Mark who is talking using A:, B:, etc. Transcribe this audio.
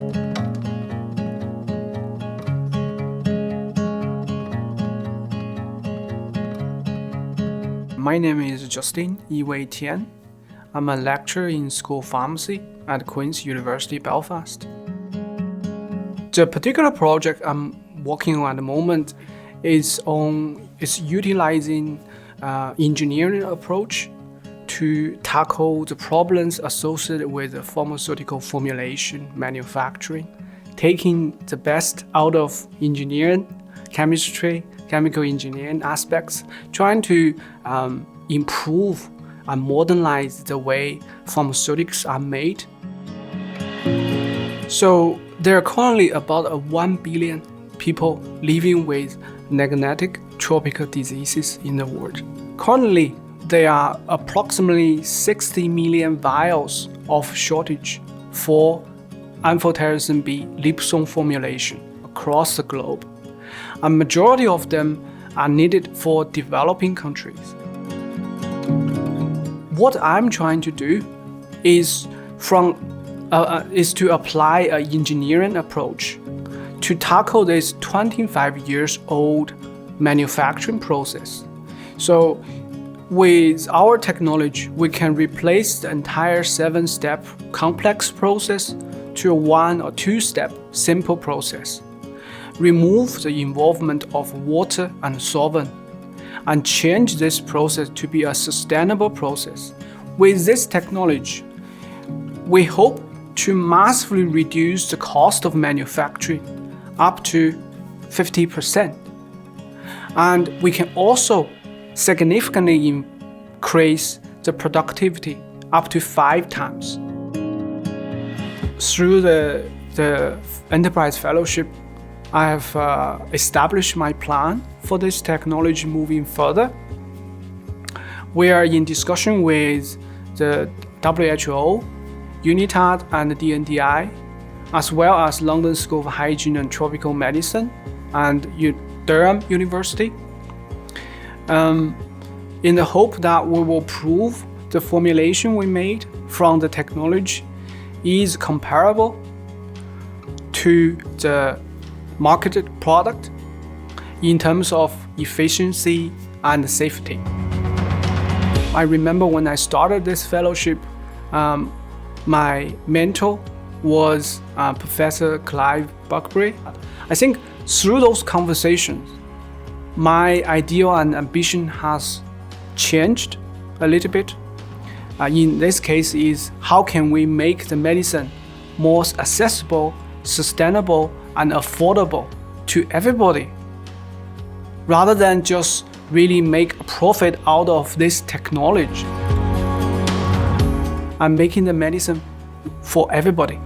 A: My name is Justin YW Tian. I'm a lecturer in School of Pharmacy at Queen's University, Belfast. The particular project I'm working on at the moment is utilizing engineering approach to tackle the problems associated with the pharmaceutical formulation manufacturing, taking the best out of engineering, chemistry, chemical engineering aspects, trying to improve and modernize the way pharmaceuticals are made. So there are currently about 1 billion people living with negative tropical diseases in the world. Currently, there are approximately 60 million vials of shortage for amphotericin B liposome formulation across the globe. A majority of them are needed for developing countries. What I'm trying to do is to apply an engineering approach to tackle this 25 years old manufacturing process. So with our technology, we can replace the entire 7-step complex process to a 1 or 2-step simple process, remove the involvement of water and solvent, and change this process to be a sustainable process. With this technology, we hope to massively reduce the cost of manufacturing up to 50%. And we can also significantly increase the productivity up to 5 times. Through the Enterprise Fellowship, I have established my plan for this technology moving further. We are in discussion with the WHO, UNITAD and the DNDi, as well as London School of Hygiene and Tropical Medicine and Durham University, in the hope that we will prove the formulation we made from the technology is comparable to the marketed product in terms of efficiency and safety. I remember when I started this fellowship, my mentor was Professor Clive Buckbury. I think through those conversations, my ideal and ambition has changed a little bit. In this case is how can we make the medicine more accessible, sustainable, and affordable to everybody, rather than just really make a profit out of this technology. I'm making the medicine for everybody.